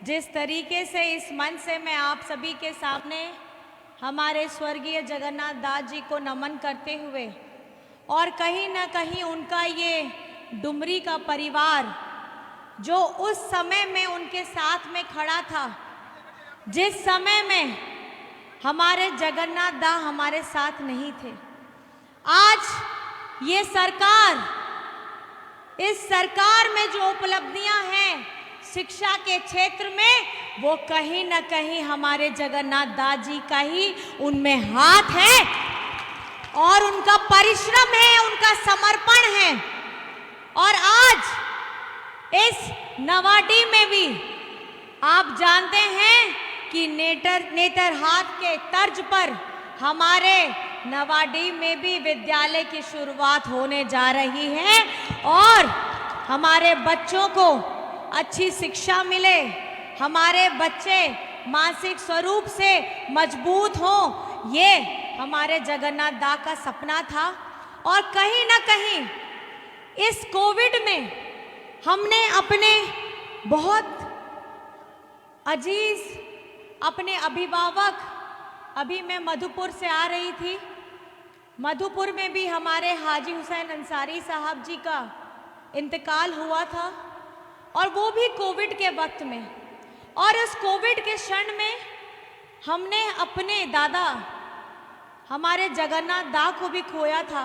जिस तरीके से इस मंच से मैं आप सभी के सामने हमारे स्वर्गीय जगन्नाथ दास जी को नमन करते हुए और कहीं ना कहीं उनका ये डुमरी का परिवार जो उस समय में उनके साथ में खड़ा था, जिस समय में हमारे जगन्नाथ दा हमारे साथ नहीं थे, आज ये सरकार, इस सरकार में जो उपलब्धियां हैं शिक्षा के क्षेत्र में, वो कहीं ना कहीं हमारे जगन्नाथ दास जी का ही उनमें हाथ है और उनका परिश्रम है, उनका समर्पण है। और आज इस नवाडी में भी आप जानते हैं कि नेतरहाट के तर्ज पर हमारे नवाडी में भी विद्यालय की शुरुआत होने जा रही है और हमारे बच्चों को अच्छी शिक्षा मिले, हमारे बच्चे मानसिक स्वरूप से मजबूत हों, ये हमारे जगन्नाथ दा का सपना था। और कहीं ना कहीं इस कोविड में हमने अपने बहुत अजीज अपने अभिभावक, अभी मैं मधुपुर से आ रही थी, मधुपुर में भी हमारे हाजी हुसैन अंसारी साहब जी का इंतकाल हुआ था और वो भी कोविड के वक्त में। और उस कोविड के क्षण में हमने अपने दादा हमारे जगन्नाथ दा को भी खोया था।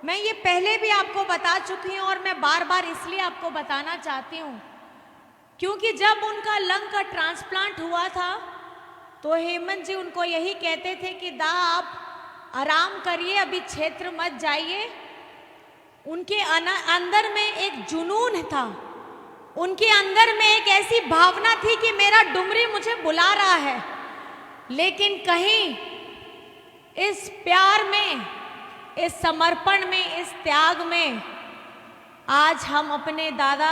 मैं ये पहले भी आपको बता चुकी हूँ और मैं बार बार इसलिए आपको बताना चाहती हूँ क्योंकि जब उनका लंग का ट्रांसप्लांट हुआ था तो हेमंत जी उनको यही कहते थे कि दा आप आराम करिए, अभी क्षेत्र मत जाइए। उनके अंदर में एक जुनून था, उनके अंदर में एक ऐसी भावना थी कि मेरा डुमरी मुझे बुला रहा है। लेकिन कहीं इस प्यार में, इस समर्पण में, इस त्याग में आज हम अपने दादा,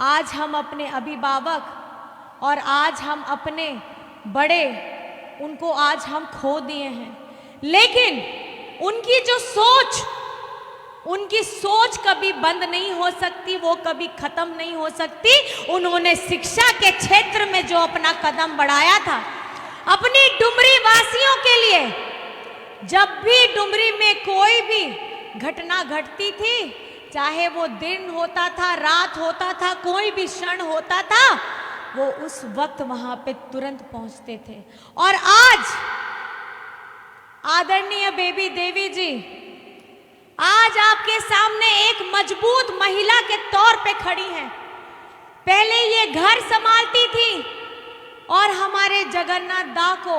आज हम अपने अभिभावक और आज हम अपने बड़े, उनको आज हम खो दिए हैं। लेकिन उनकी जो सोच, उनकी सोच कभी बंद नहीं हो सकती, वो कभी खत्म नहीं हो सकती। उन्होंने शिक्षा के क्षेत्र में जो अपना कदम बढ़ाया था अपनी डुमरी वासियों के लिए, जब भी डुमरी में कोई भी घटना घटती थी, चाहे वो दिन होता था, रात होता था, कोई भी क्षण होता था, वो उस वक्त वहां पे तुरंत पहुंचते थे। और आज आदरणीय बेबी देवी जी आज आपके सामने एक मजबूत महिला के तौर पे खड़ी हैं। पहले ये घर संभालती थी और हमारे जगन्नाथ दा को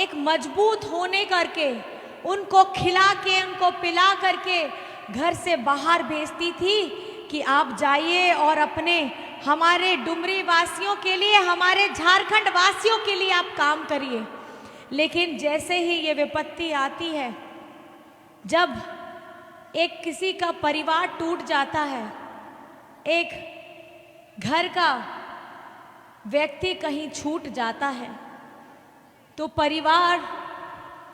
एक मजबूत होने करके, उनको खिला के, उनको पिला करके घर से बाहर भेजती थी कि आप जाइए और अपने हमारे डुमरी वासियों के लिए, हमारे झारखंड वासियों के लिए आप काम करिए। लेकिन जैसे ही ये विपत्ति आती है, जब एक किसी का परिवार टूट जाता है, एक घर का व्यक्ति कहीं छूट जाता है, तो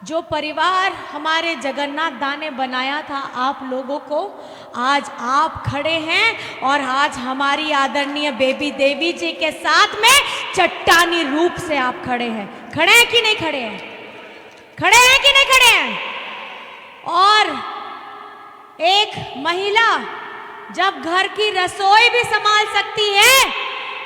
जो परिवार हमारे जगन्नाथ दा ने बनाया था आप लोगों को, आज आप खड़े हैं और आज हमारी आदरणीय बेबी देवी जी के साथ में चट्टानी रूप से आप खड़े हैं। खड़े हैं कि नहीं खड़े हैं? खड़े हैं कि नहीं खड़े हैं? और एक महिला जब घर की रसोई भी संभाल सकती है,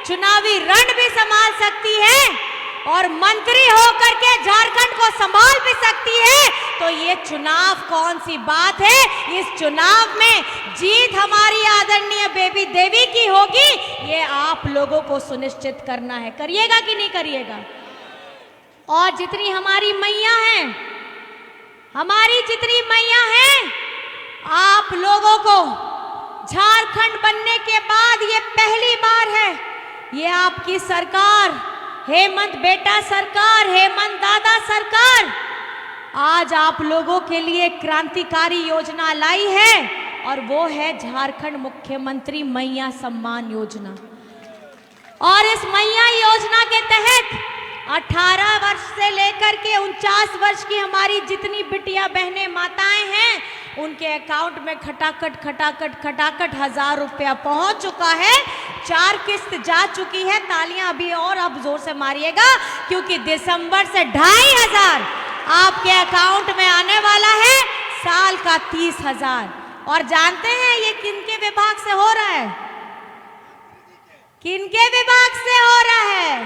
चुनावी रण भी संभाल सकती है और मंत्री होकर के झारखंड को संभाल भी सकती है, तो ये चुनाव कौन सी बात है? इस चुनाव में जीत हमारी आदरणीय बेबी देवी की होगी, ये आप लोगों को सुनिश्चित करना है। करिएगा कि नहीं करिएगा? और जितनी हमारी मैया हैं, हमारी जितनी मैया हैं, आप लोगों को झारखंड बनने के बाद ये पहली बार है, ये आपकी सरकार, हेमंत बेटा सरकार, हेमंत दादा सरकार आज आप लोगों के लिए क्रांतिकारी योजना लाई है और वो है झारखंड मुख्यमंत्री मैया सम्मान योजना। और इस मैया योजना के तहत 18 वर्ष से लेकर के 49 वर्ष की हमारी जितनी बिटिया बहनें माताएं हैं, उनके अकाउंट में खटाखट खटाखट खटाखट 1000 रुपया पहुंच चुका है। 4 किस्त जा चुकी है। तालियां अभी और आप जोर से मारिएगा, क्योंकि दिसंबर से 2500 आपके अकाउंट में आने वाला है, साल का 30,000। और जानते हैं ये किनके विभाग से हो रहा है? किनके विभाग से हो रहा है?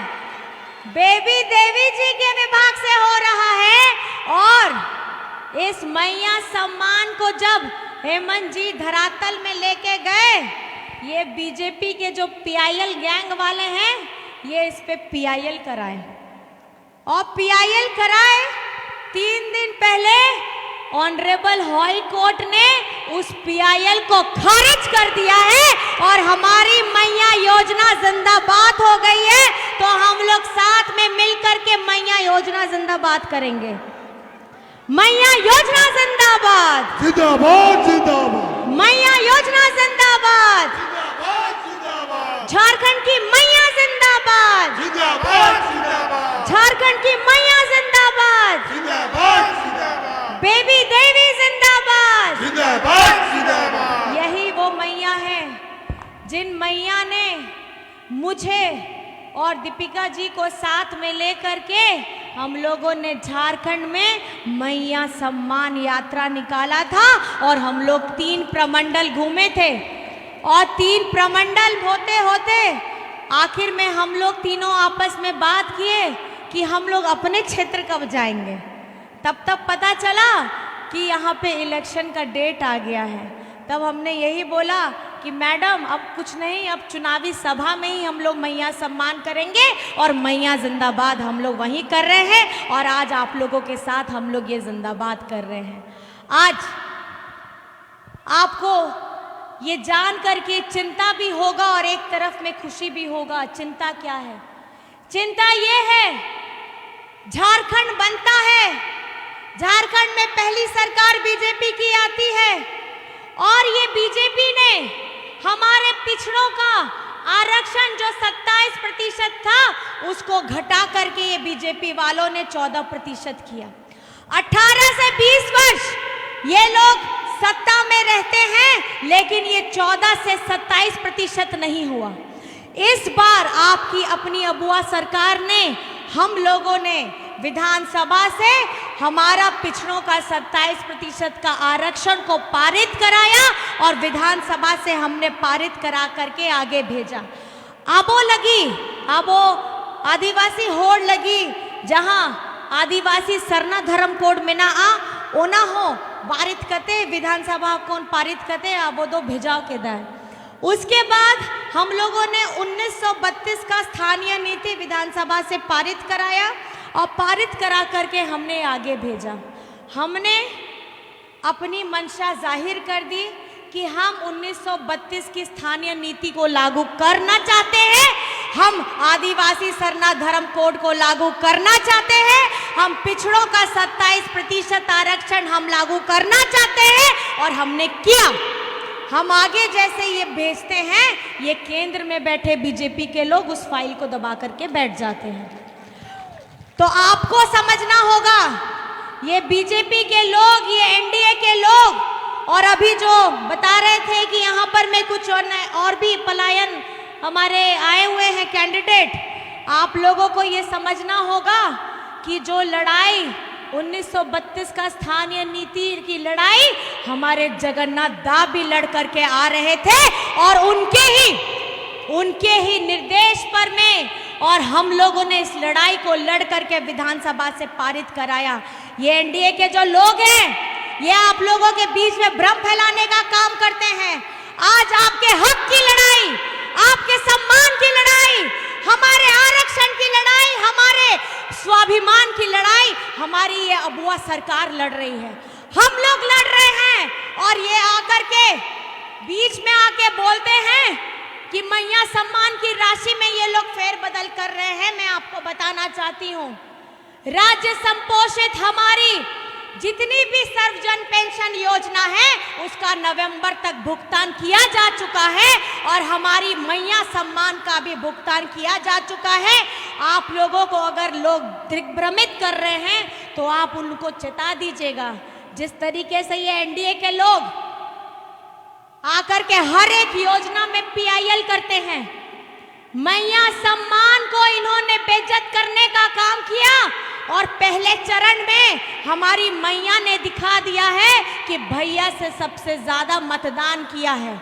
बेबी देवी जी के विभाग से हो रहा है। और इस मैया सम्मान को जब हेमंत जी धरातल में लेके गए, ये बीजेपी के जो पीआईएल गैंग वाले हैं, ये इस पे पीआईएल कराए। और पीआईएल कराए 3 दिन पहले ऑनरेबल हाई कोर्ट ने उस पीआईएल को खारिज कर दिया है और हमारी मैया योजना जिंदाबाद हो गई है। तो हम लोग साथ में मिलकर के मैया योजना जिंदाबाद करेंगे। मैया योजना जिंदाबाद, जिंदाबाद जिंदाबाद, मैया योजना जिंदाबाद, जिंदाबाद जिंदाबाद, झारखंड की मैया जिंदाबाद, जिंदाबाद जिंदाबाद, झारखंड की मैया जिंदाबाद, जिंदाबाद जिंदाबाद, बेबी देवी जिंदाबाद, जिंदाबाद जिंदाबाद। यही वो मैया है जिन मैया ने मुझे और दीपिका जी को साथ में लेकर के हम लोगों ने झारखंड में मैया सम्मान यात्रा निकाला था। और हम लोग 3 प्रमंडल घूमे थे। और 3 प्रमंडल होते होते आखिर में हम लोग तीनों आपस में बात किए कि हम लोग अपने क्षेत्र कब जाएंगे। तब पता चला कि यहाँ पे इलेक्शन का डेट आ गया है। तब हमने यही बोला कि मैडम अब कुछ नहीं, अब चुनावी सभा में ही हम लोग मैया सम्मान करेंगे और मैया जिंदाबाद हम लोग वहीं कर रहे हैं। और आज आप लोगों के साथ हम लोग ये जिंदाबाद कर रहे हैं। आज आपको ये जान करके चिंता भी होगा और एक तरफ में खुशी भी होगा। चिंता क्या है? चिंता ये है, झारखंड बनता है, झारखंड में पहली सरकार बीजेपी की आती है और ये बीजेपी ने हमारे पिछड़ों का आरक्षण जो 27% था उसको घटा करके ये बीजेपी वालों ने 14% किया। 18 से 20 वर्ष ये लोग सत्ता में रहते हैं, लेकिन ये 14 से 27% नहीं हुआ। इस बार आपकी अपनी अबुआ सरकार ने, हम लोगों ने विधानसभा से हमारा पिछड़ों का 27% का आरक्षण को पारित कराया और विधानसभा से हमने पारित करा करके आगे भेजा। अब वो लगी, अब वो आदिवासी होड़ लगी, जहां आदिवासी सरना धर्म कोड में ना आ ओना हो पारित करते विधानसभा कौन पारित करते, अब वो दो भेजाव के दाए। उसके बाद हम लोगों ने 1932 का स्थानीय नीति विधानसभा से पारित कराया और पारित करा करके हमने आगे भेजा। हमने अपनी मंशा जाहिर कर दी कि हम 1932 की स्थानीय नीति को लागू करना चाहते हैं, हम आदिवासी सरना धर्म कोड को लागू करना चाहते हैं, हम पिछड़ों का 27% आरक्षण हम लागू करना चाहते हैं और हमने किया। हम आगे जैसे ये भेजते हैं, ये केंद्र में बैठे बीजेपी के लोग उस फाइल को दबा करके बैठ जाते हैं। तो आपको समझना होगा, ये बीजेपी के लोग, ये एनडीए के लोग, और अभी जो बता रहे थे कि यहाँ पर में कुछ और भी पलायन हमारे आए हुए हैं कैंडिडेट, आप लोगों को ये समझना होगा कि जो लड़ाई 1932 का स्थानीय नीति की लड़ाई हमारे जगन्नाथ दास भी लड़ करके आ रहे थे और उनके ही निर्देश पर में और हम लोगों ने इस लड़ाई को लड़ करके विधानसभा से पारित कराया। ये एनडीए के जो लोग हैं, ये आप लोगों के बीच में भ्रम फैलाने का काम करते हैं। आज आपके हक की लड़ाई, आपके सम्मान की लड़ाई, हमारे आरक्षण की लड़ाई, हमारे स्वाभिमान की लड़ाई हमारी ये अबुआ सरकार लड़ रही है, हम लोग लड़ रहे हैं। और ये आकर के बीच में आके बोलते हैं कि मैया सम्मान की राशि में ये लोग फेरबदल कर रहे हैं। मैं आपको बताना चाहती हूँ, राज्य संपोषित हमारी जितनी भी सर्वजन पेंशन योजना है उसका नवंबर तक भुगतान किया जा चुका है और हमारी मैया सम्मान का भी भुगतान किया जा चुका है। आप लोगों को अगर लोग दिग्भ्रमित कर रहे हैं तो आप उनको चेता दीजिएगा जिस तरीके से ये एनडीए के लोग आकर के हर एक योजना में पीआईएल करते हैं, मैया सम्मान को इन्होंने बेइज्जत करने का काम किया। और पहले चरण में हमारी मैया ने दिखा दिया है कि भैया से सबसे ज्यादा मतदान किया है।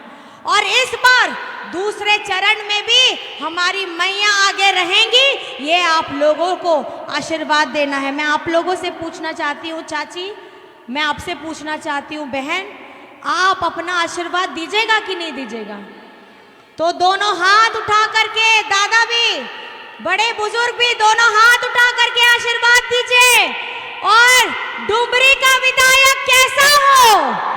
और इस बार दूसरे चरण में भी हमारी मैया आगे रहेंगी, ये आप लोगों को आशीर्वाद देना है। मैं आप लोगों से पूछना चाहती हूँ चाची, मैं आपसे पूछना चाहती हूँ बहन, आप अपना आशीर्वाद दीजिएगा कि नहीं दीजिएगा? तो दोनों हाथ उठा करके, दादा भी, बड़े बुजुर्ग भी, दोनों हाथ उठा करके आशीर्वाद दीजिए। और डुमरी का विधायक कैसा हो?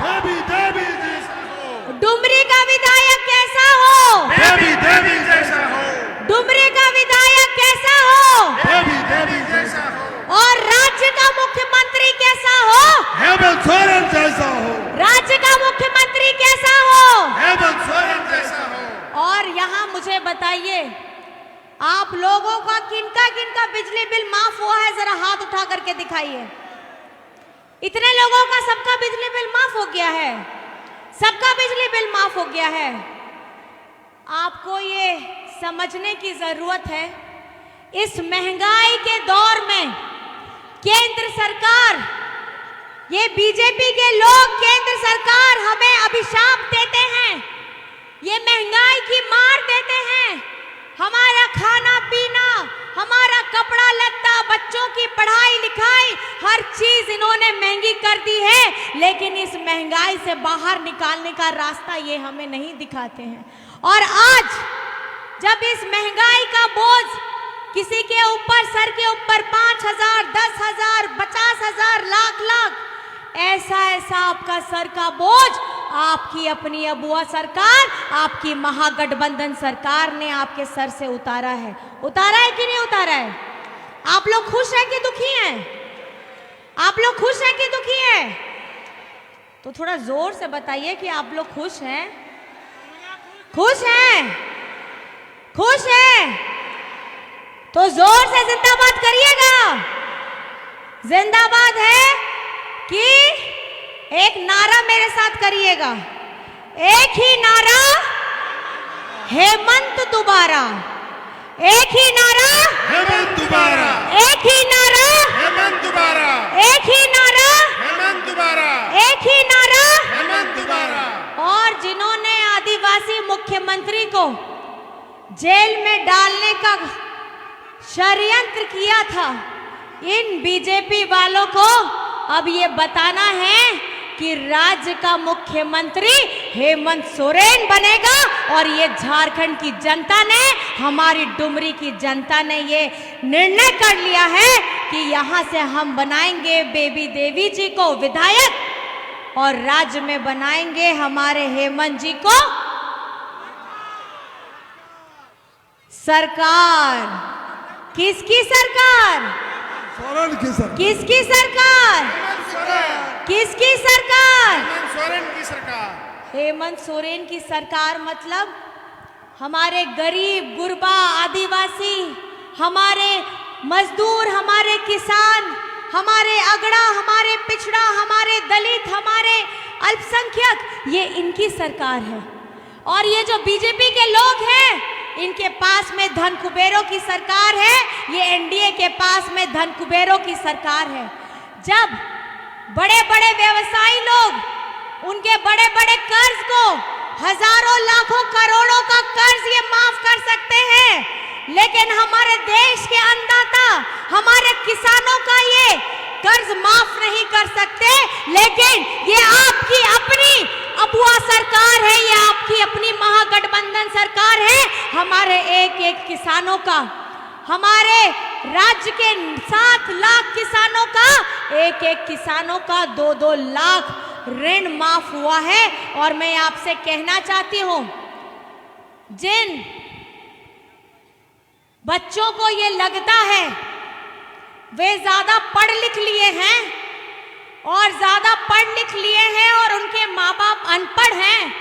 देवी देवी जैसा हो। डुमरी का विधायक कैसा हो? देवी देवी जैसा हो। डुमरी का विधायक कैसा हो? देवी देवी जैसा हो। और राज्य का मुख्यमंत्री कैसा हो? हेमंत सोरेन जैसा हो। राज्य का मुख्यमंत्री कैसा हो? हेमंत सोरेन जैसा हो। और यहाँ मुझे बताइए, आप लोगों का किनका किनका बिजली बिल माफ हुआ है? जरा हाथ उठा करके दिखाइए। इतने लोगों का सबका बिजली बिल माफ हो गया है, सबका बिजली बिल माफ हो गया है। आपको ये समझने की जरूरत है, इस महंगाई के दौर में केंद्र सरकार, ये बीजेपी के लोग, केंद्र सरकार हमें अभिशाप देते हैं, ये महंगाई की मार देते हैं। हमारा खाना पीना, हमारा कपड़ा लत्ता, बच्चों की पढ़ाई लिखाई, हर चीज इन्होंने महंगी कर दी है। लेकिन इस महंगाई से बाहर निकालने का रास्ता ये हमें नहीं दिखाते हैं। और आज जब इस महंगाई का बोझ किसी के ऊपर, सर के ऊपर 5,000, 10,000, 50,000, लाख, ऐसा ऐसा आपका सर का बोझ आपकी अपनी अबुआ सरकार, आपकी महागठबंधन सरकार ने आपके सर से उतारा है। उतारा है कि नहीं उतारा है? आप लोग खुश हैं कि दुखी हैं? आप लोग खुश हैं कि दुखी हैं? तो थोड़ा जोर से बताइए कि आप लोग खुश हैं। खुश हैं? खुश हैं? तो जोर से जिंदाबाद करिएगा। जिंदाबाद है कि एक नारा मेरे साथ करिएगा, एक ही नारा, हेमंत दोबारा। एक ही नारा, हेमंत दोबारा। एक ही नारा, हेमंत दोबारा। एक ही नारा, हेमंत दोबारा। एक ही नारा, हेमंत दोबारा। और जिन्होंने आदिवासी मुख्यमंत्री को जेल में डालने का षड्यंत्र किया था, इन बीजेपी वालों को अब ये बताना है कि राज्य का मुख्यमंत्री हेमंत सोरेन बनेगा। और ये झारखंड की जनता ने, हमारी डुमरी की जनता ने ये निर्णय कर लिया है कि यहाँ से हम बनाएंगे बेबी देवी जी को विधायक और राज्य में बनाएंगे हमारे हेमंत जी को सरकार। किसकी सरकार? सोरेन की सरकार। किसकी सरकार? हेमंत सोरेन। किसकी सरकार? हेमंत सोरेन की सरकार। हेमंत सोरेन की सरकार मतलब हमारे गरीब गुरबा आदिवासी, हमारे मजदूर, हमारे किसान, हमारे अगड़ा, हमारे पिछड़ा, हमारे दलित, हमारे अल्पसंख्यक, ये इनकी सरकार है। और ये जो बीजेपी के लोग हैं, इनके पास में धन कुबेरों की सरकार है। ये एनडीए के पास में धन कुबेरों की सरकार है। जब बड़े बड़े व्यवसायी लोग उनके बड़े बड़े कर्ज को, हजारों लाखों करोड़ों का कर्ज ये माफ कर सकते हैं, लेकिन हमारे देश के अन्नदाता, हमारे किसानों का ये कर्ज माफ नहीं कर सकते। लेकिन ये आपकी अपनी अबुआ सरकार है, ये आपकी अपनी महागठबंधन सरकार है। हमारे एक एक किसानों का, हमारे राज्य के 7 लाख किसानों का, एक एक किसानों का 2-2 लाख ऋण माफ हुआ है। और मैं आपसे कहना चाहती हूं, जिन बच्चों को ये लगता है वे ज्यादा पढ़ लिख लिए हैं और ज्यादा पढ़ लिख लिए हैं और उनके माँ बाप अनपढ़ हैं,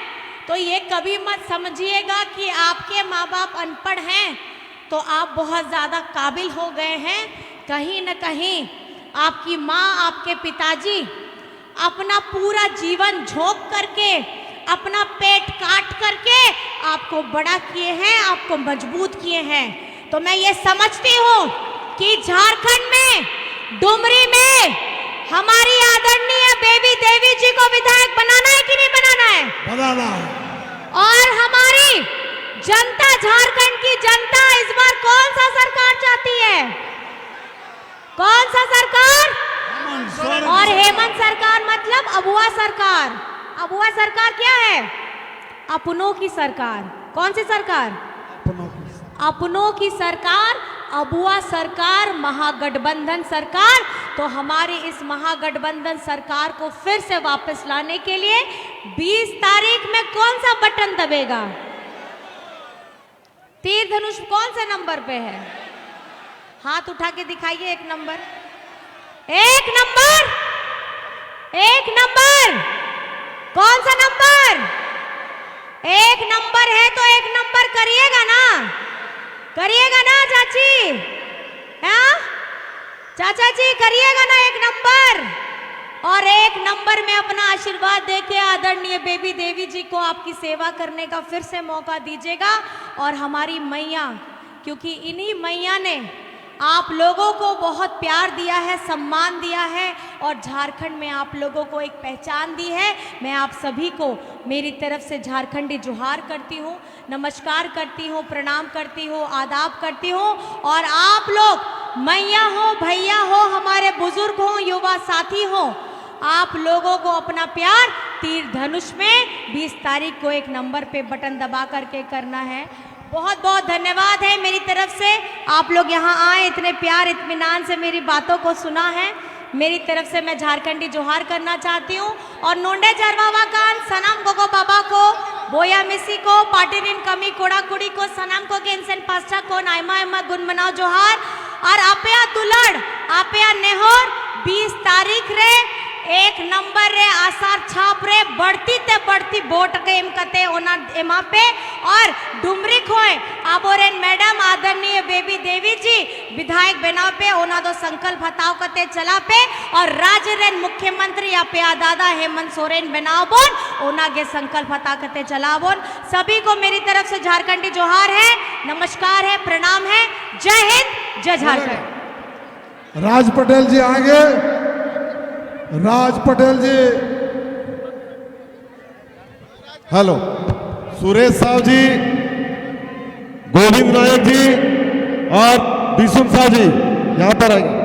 तो ये कभी मत समझिएगा कि आपके माँ बाप अनपढ़ हैं तो आप बहुत ज़्यादा काबिल हो गए हैं। कहीं न कहीं आपकी माँ, आपके पिताजी अपना पूरा जीवन झोंक करके, अपना पेट काट करके आपको बड़ा किए हैं, आपको मजबूत किए हैं। तो मैं ये समझती हूँ कि झारखंड में, डुमरी में हमारी आदरणीय बेबी देवी जी को विधायक बनाना है कि नहीं बनाना है? बनाना है। और हमारी जनता, झारखंड की जनता इस बार कौन सा सरकार चाहती है? कौन सा सरकार? हेमंत सोरेन और हेमंत सरकार मतलब अबुआ सरकार। अबुआ सरकार क्या है? अपनों की सरकार। कौन सी सरकार? अपनों की। अपनों की सरकार, अबुआ सरकार, महागठबंधन सरकार। तो हमारी इस महागठबंधन सरकार को फिर से वापस लाने के लिए 20 तारीख में कौन सा बटन दबेगा? तीर धनुष कौन से नंबर पे है? हाथ उठा के दिखाइए। एक नंबर, एक नंबर, एक नंबर। कौन सा नंबर? एक नंबर है तो एक नंबर करिएगा ना, करिएगा ना चाची? हाँ चाचा जी, करिएगा ना एक नंबर? और एक नंबर में अपना आशीर्वाद देके आदरणीय बेबी देवी जी को आपकी सेवा करने का फिर से मौका दीजिएगा। और हमारी मैया, क्योंकि इन्हीं मैया ने आप लोगों को बहुत प्यार दिया है, सम्मान दिया है और झारखंड में आप लोगों को एक पहचान दी है। मैं आप सभी को मेरी तरफ से झारखंडी जोहार करती हूँ, नमस्कार करती हूँ, प्रणाम करती हूँ, आदाब करती हूँ। और आप लोग मैया हो, भैया हो, हमारे बुजुर्ग हो, युवा साथी हो, आप लोगों को अपना प्यार तीर धनुष में 20 तारीख को एक नंबर पे बटन दबा करके करना है। बहुत बहुत धन्यवाद है मेरी तरफ से। आप लोग यहाँ आए, इतने प्यार इत्मीनान से मेरी बातों को सुना है। मेरी तरफ से मैं झारखंडी जोहार करना चाहती हूँ। और नोंडे जरवावा कान सनम गोगो बाबा को, बोया मिसी को, पाटिरिन कमी कोड़ा कुड़ी को, सनम को गेंसन पास्टा को, नाइमा एमा गुन मनाओ जोहार। और आपया दुलड़, आपया नेहोर 20 तारीख रे एक नंबर रे आसार छाप रे बढ़ती ते बढ़ती वोट के एम कते ओना एमा पे। और डुमरी खोए आबोरेन मैडम आदरणीय बेबी देवी जी विधायक बनाव पे ओना दो संकल्प हताव कते चला पे। और राज्य रेन मुख्यमंत्री या पे दादा हेमंत सोरेन बनाव बोन ओना के संकल्प हता कते चला बोन। सभी को मेरी तरफ से झारखंडी जोहार है, नमस्कार है, प्रणाम है। जय हिंद, जय झारखंड। राज पटेल जी आगे, राज पटेल जी। हेलो, सुरेश साहब जी, गोविंद नायक जी और विष्णु साहब जी यहाँ पर आएंगे।